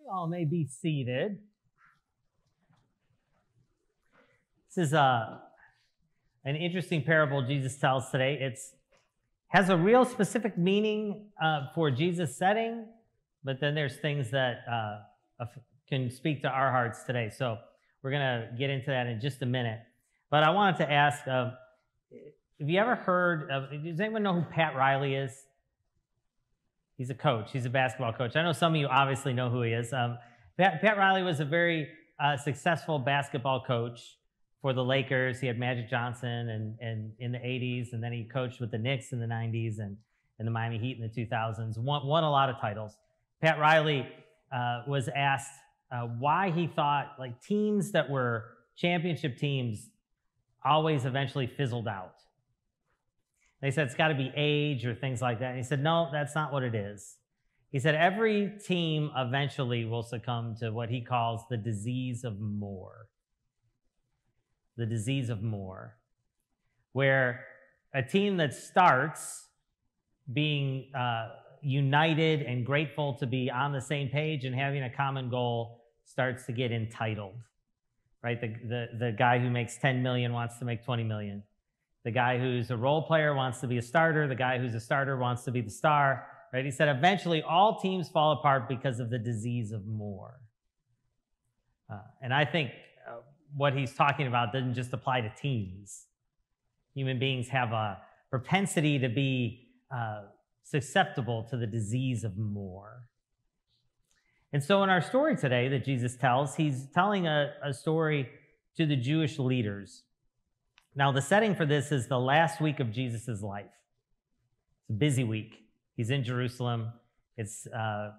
You all may be seated. This is an interesting parable Jesus tells today. It has a real specific meaning for Jesus' setting, but then there's things that can speak to our hearts today. So we're going to get into that in just a minute. But I wanted to ask, have you ever heard of, does anyone know who Pat Riley is? He's a coach. He's a basketball coach. I know some of you obviously know who he is. Pat Riley was a very successful basketball coach for the Lakers. He had Magic Johnson and in the 80s, and then he coached with the Knicks in the 90s and the Miami Heat in the 2000s. Won a lot of titles. Pat Riley was asked why he thought like teams that were championship teams always eventually fizzled out. They said it's got to be age or things like that. And he said, no, that's not what it is. He said every team eventually will succumb to what he calls the disease of more. The disease of more. Where a team that starts being united and grateful to be on the same page and having a common goal starts to get entitled. Right? The guy who makes 10 million wants to make 20 million. The guy who's a role player wants to be a starter. The guy who's a starter wants to be the star. Right? He said eventually all teams fall apart because of the disease of more. And I think what he's talking about doesn't just apply to teams. Human beings have a propensity to be susceptible to the disease of more. And so in our story today that Jesus tells, he's telling a story to the Jewish leaders. Now, the setting for this is the last week of Jesus' life. It's a busy week. He's in Jerusalem. It's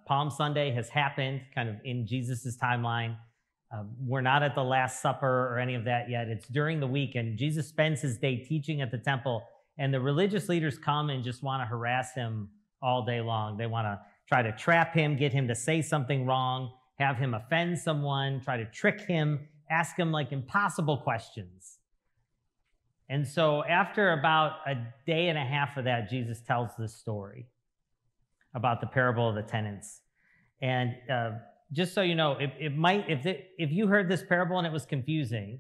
Palm Sunday has happened kind of in Jesus' timeline. We're not at the Last Supper or any of that yet. It's during the week, and Jesus spends his day teaching at the temple, and the religious leaders come and just want to harass him all day long. They want to try to trap him, get him to say something wrong, have him offend someone, try to trick him, ask him like impossible questions. And so after about a day and a half of that, Jesus tells this story about the parable of the tenants. And just so you know, if you heard this parable and it was confusing,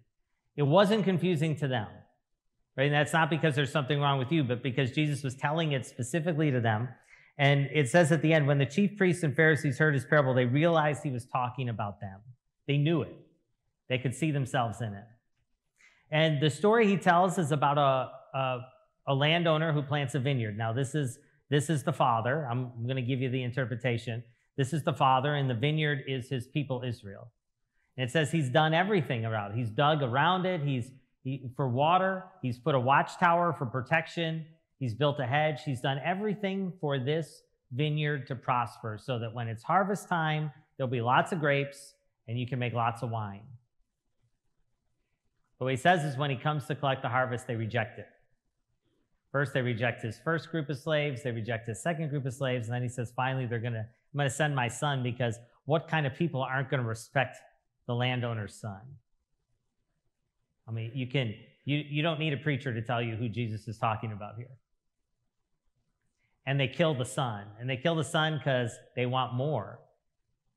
it wasn't confusing to them. Right? And that's not because there's something wrong with you, but because Jesus was telling it specifically to them. And it says at the end, when the chief priests and Pharisees heard his parable, they realized he was talking about them. They knew it. They could see themselves in it. And the story he tells is about a landowner who plants a vineyard. Now, this is the father. I'm going to give you the interpretation. This is the father, and the vineyard is his people, Israel. And it says he's done everything around it. He's dug around it. For water. He's put a watchtower for protection. He's built a hedge. He's done everything for this vineyard to prosper so that when it's harvest time, there'll be lots of grapes and you can make lots of wine. But what he says is when he comes to collect the harvest, they reject it. First, they reject his first group of slaves. They reject his second group of slaves. And then he says, finally, I'm going to send my son, because what kind of people aren't going to respect the landowner's son? I mean, you don't need a preacher to tell you who Jesus is talking about here. And they kill the son. And they kill the son because they want more.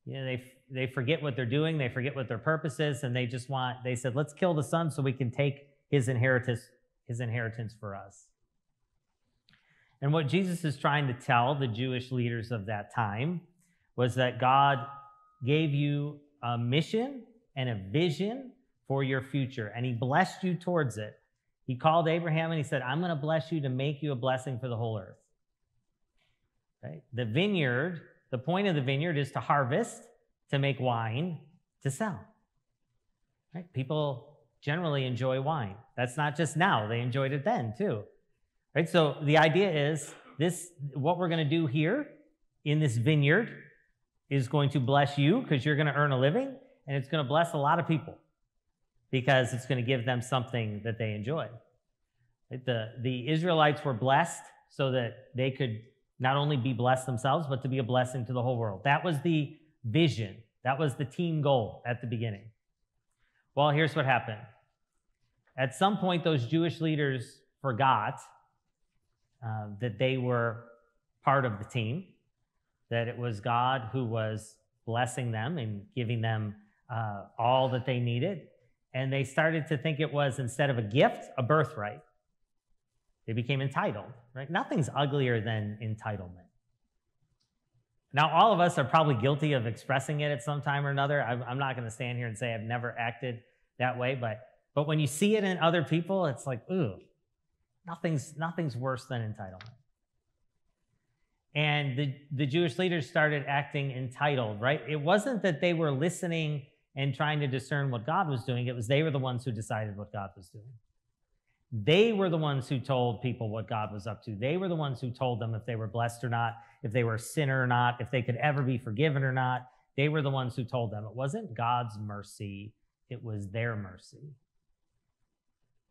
You know, they forget what they're doing. They forget what their purpose is. And they said, let's kill the son so we can take his inheritance for us. And what Jesus is trying to tell the Jewish leaders of that time was that God gave you a mission and a vision for your future, and he blessed you towards it. He called Abraham and he said, I'm going to bless you to make you a blessing for the whole earth. Okay? The vineyard, the point of the vineyard is to harvest, to make wine, to sell. Right? People generally enjoy wine. That's not just now. They enjoyed it then too. Right? So the idea is what we're going to do here in this vineyard is going to bless you because you're going to earn a living, and it's going to bless a lot of people because it's going to give them something that they enjoy. Right? The Israelites were blessed so that they could not only be blessed themselves, but to be a blessing to the whole world. That was the vision. That was the team goal at the beginning. Well, here's what happened. At some point, those Jewish leaders forgot that they were part of the team, that it was God who was blessing them and giving them all that they needed. And they started to think it was, instead of a gift, a birthright. They became entitled, right? Nothing's uglier than entitlement. Now, all of us are probably guilty of expressing it at some time or another. I'm not going to stand here and say I've never acted that way, but when you see it in other people, it's like, ooh, nothing's worse than entitlement. And the Jewish leaders started acting entitled, right? It wasn't that they were listening and trying to discern what God was doing. It was they were the ones who decided what God was doing. They were the ones who told people what God was up to. They were the ones who told them if they were blessed or not, if they were a sinner or not, if they could ever be forgiven or not. They were the ones who told them. It wasn't God's mercy, it was their mercy.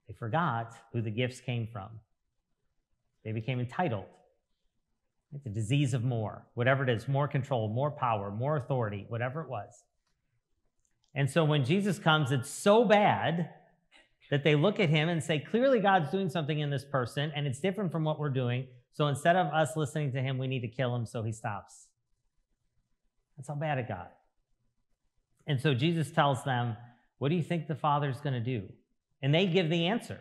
They forgot who the gifts came from. They became entitled. The disease of more, whatever it is, more control, more power, more authority, whatever it was. And so when Jesus comes, it's so bad that they look at him and say, clearly God's doing something in this person, and it's different from what we're doing. So instead of us listening to him, we need to kill him, so he stops. That's how bad it got. And so Jesus tells them, what do you think the Father's going to do? And they give the answer.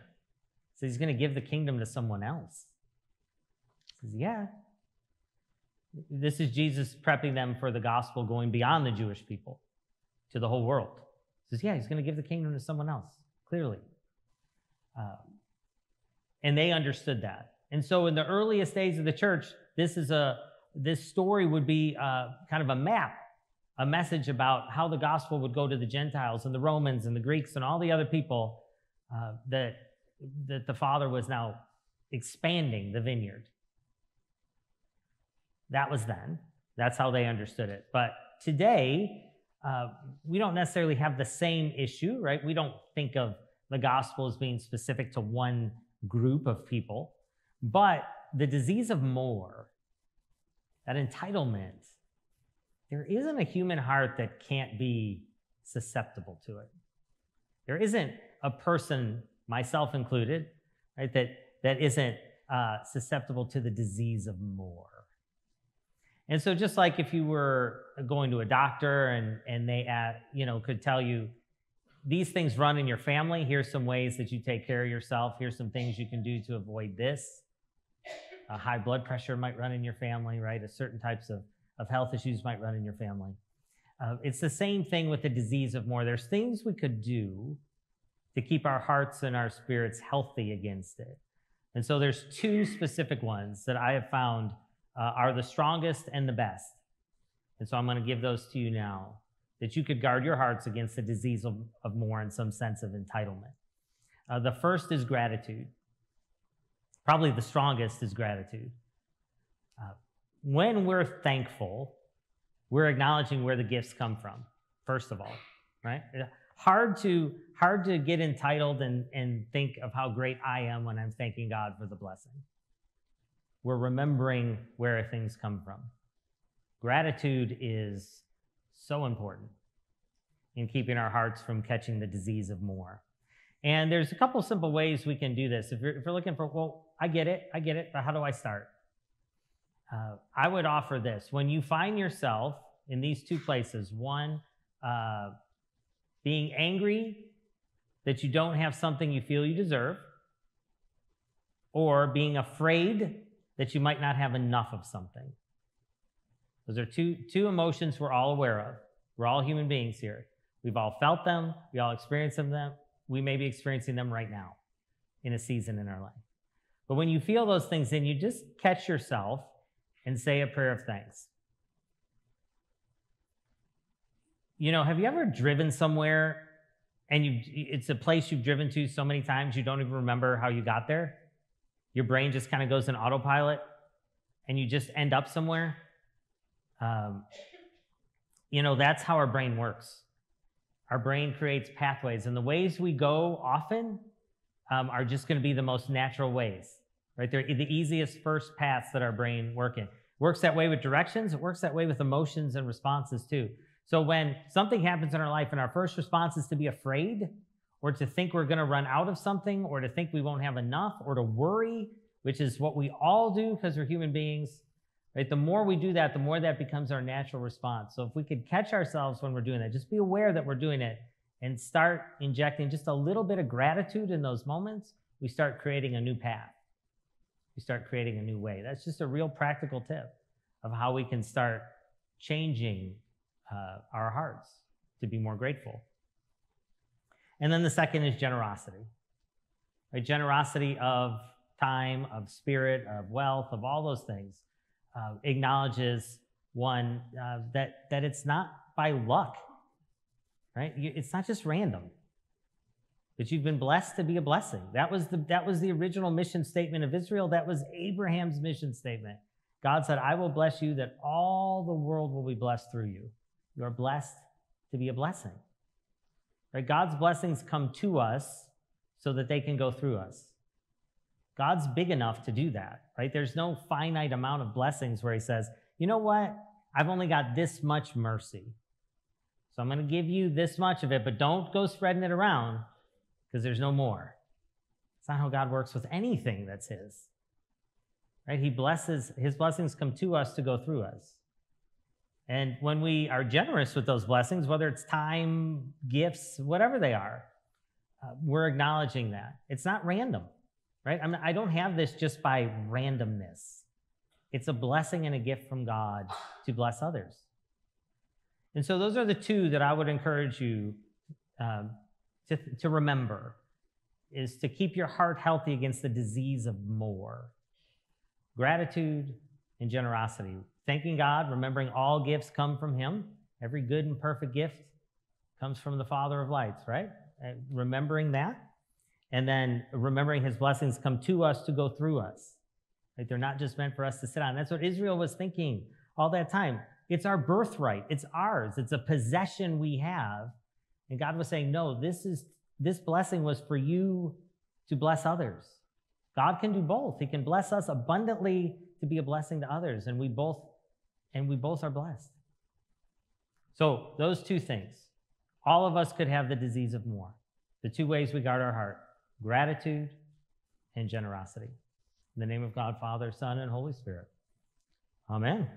So he's going to give the kingdom to someone else. He says, yeah. This is Jesus prepping them for the gospel going beyond the Jewish people to the whole world. He says, yeah, he's going to give the kingdom to someone else, clearly. And they understood that. And so in the earliest days of the church, this story would be kind of a map, a message about how the gospel would go to the Gentiles and the Romans and the Greeks and all the other people that the Father was now expanding the vineyard. That was then. That's how they understood it. But today, we don't necessarily have the same issue, right? We don't think of the gospel as being specific to one group of people. But the disease of more, that entitlement, there isn't a human heart that can't be susceptible to it. There isn't a person, myself included, right, that isn't susceptible to the disease of more. And so just like if you were going to a doctor and they could tell you, these things run in your family, here's some ways that you take care of yourself, here's some things you can do to avoid this. High blood pressure might run in your family, right? Certain types of health issues might run in your family. It's the same thing with the disease of more. There's things we could do to keep our hearts and our spirits healthy against it. And so there's two specific ones that I have found are the strongest and the best. And so I'm going to give those to you now, that you could guard your hearts against the disease of more in some sense of entitlement. The first is gratitude. Probably the strongest is gratitude. When we're thankful, we're acknowledging where the gifts come from, first of all, right? Hard to get entitled and think of how great I am when I'm thanking God for the blessing. We're remembering where things come from. Gratitude is so important in keeping our hearts from catching the disease of more. And there's a couple simple ways we can do this. If you're looking for, well, I get it, but how do I start? I would offer this. When you find yourself in these two places, one, being angry that you don't have something you feel you deserve, or being afraid that you might not have enough of something. Those are two emotions we're all aware of. We're all human beings here. We've all felt them. We all experience them. We may be experiencing them right now in a season in our life. But when you feel those things, then you just catch yourself and say a prayer of thanks. Have you ever driven somewhere and it's a place you've driven to so many times you don't even remember how you got there? Your brain just kind of goes in autopilot and you just end up somewhere. That's how our brain works. Our brain creates pathways, and the ways we go often are just going to be the most natural ways, right? They're the easiest first paths that our brain work in. It works that way with directions. It works that way with emotions and responses too. So when something happens in our life and our first response is to be afraid, or to think we're going to run out of something, or to think we won't have enough, or to worry, which is what we all do because we're human beings, right? The more we do that, the more that becomes our natural response. So if we could catch ourselves when we're doing that, just be aware that we're doing it and start injecting just a little bit of gratitude in those moments, we start creating a new path. We start creating a new way. That's just a real practical tip of how we can start changing our hearts to be more grateful. And then the second is generosity. Right? Generosity of time, of spirit, of wealth, of all those things acknowledges one that it's not by luck, right? It's not just random. But you've been blessed to be a blessing. That was the original mission statement of Israel. That was Abraham's mission statement. God said, I will bless you that all the world will be blessed through you. You are blessed to be a blessing. Right? God's blessings come to us so that they can go through us. God's big enough to do that, right? There's no finite amount of blessings where he says, you know what? I've only got this much mercy. So I'm going to give you this much of it, but don't go spreading it around because there's no more. It's not how God works with anything that's his. Right? His blessings come to us to go through us. And when we are generous with those blessings, whether it's time, gifts, whatever they are, we're acknowledging that. It's not random, right? I don't have this just by randomness. It's a blessing and a gift from God to bless others. And so those are the two that I would encourage you to remember, is to keep your heart healthy against the disease of more. Gratitude and generosity. Thanking God, remembering all gifts come from him. Every good and perfect gift comes from the Father of lights, right? Remembering that. And then remembering his blessings come to us to go through us. Right? They're not just meant for us to sit on. That's what Israel was thinking all that time. It's our birthright. It's ours. It's a possession we have. And God was saying, no, this blessing was for you to bless others. God can do both. He can bless us abundantly to be a blessing to others, and we both are blessed. So those two things, all of us could have the disease of more. The two ways we guard our heart: gratitude and generosity. In the name of God, Father, Son, and Holy Spirit. Amen.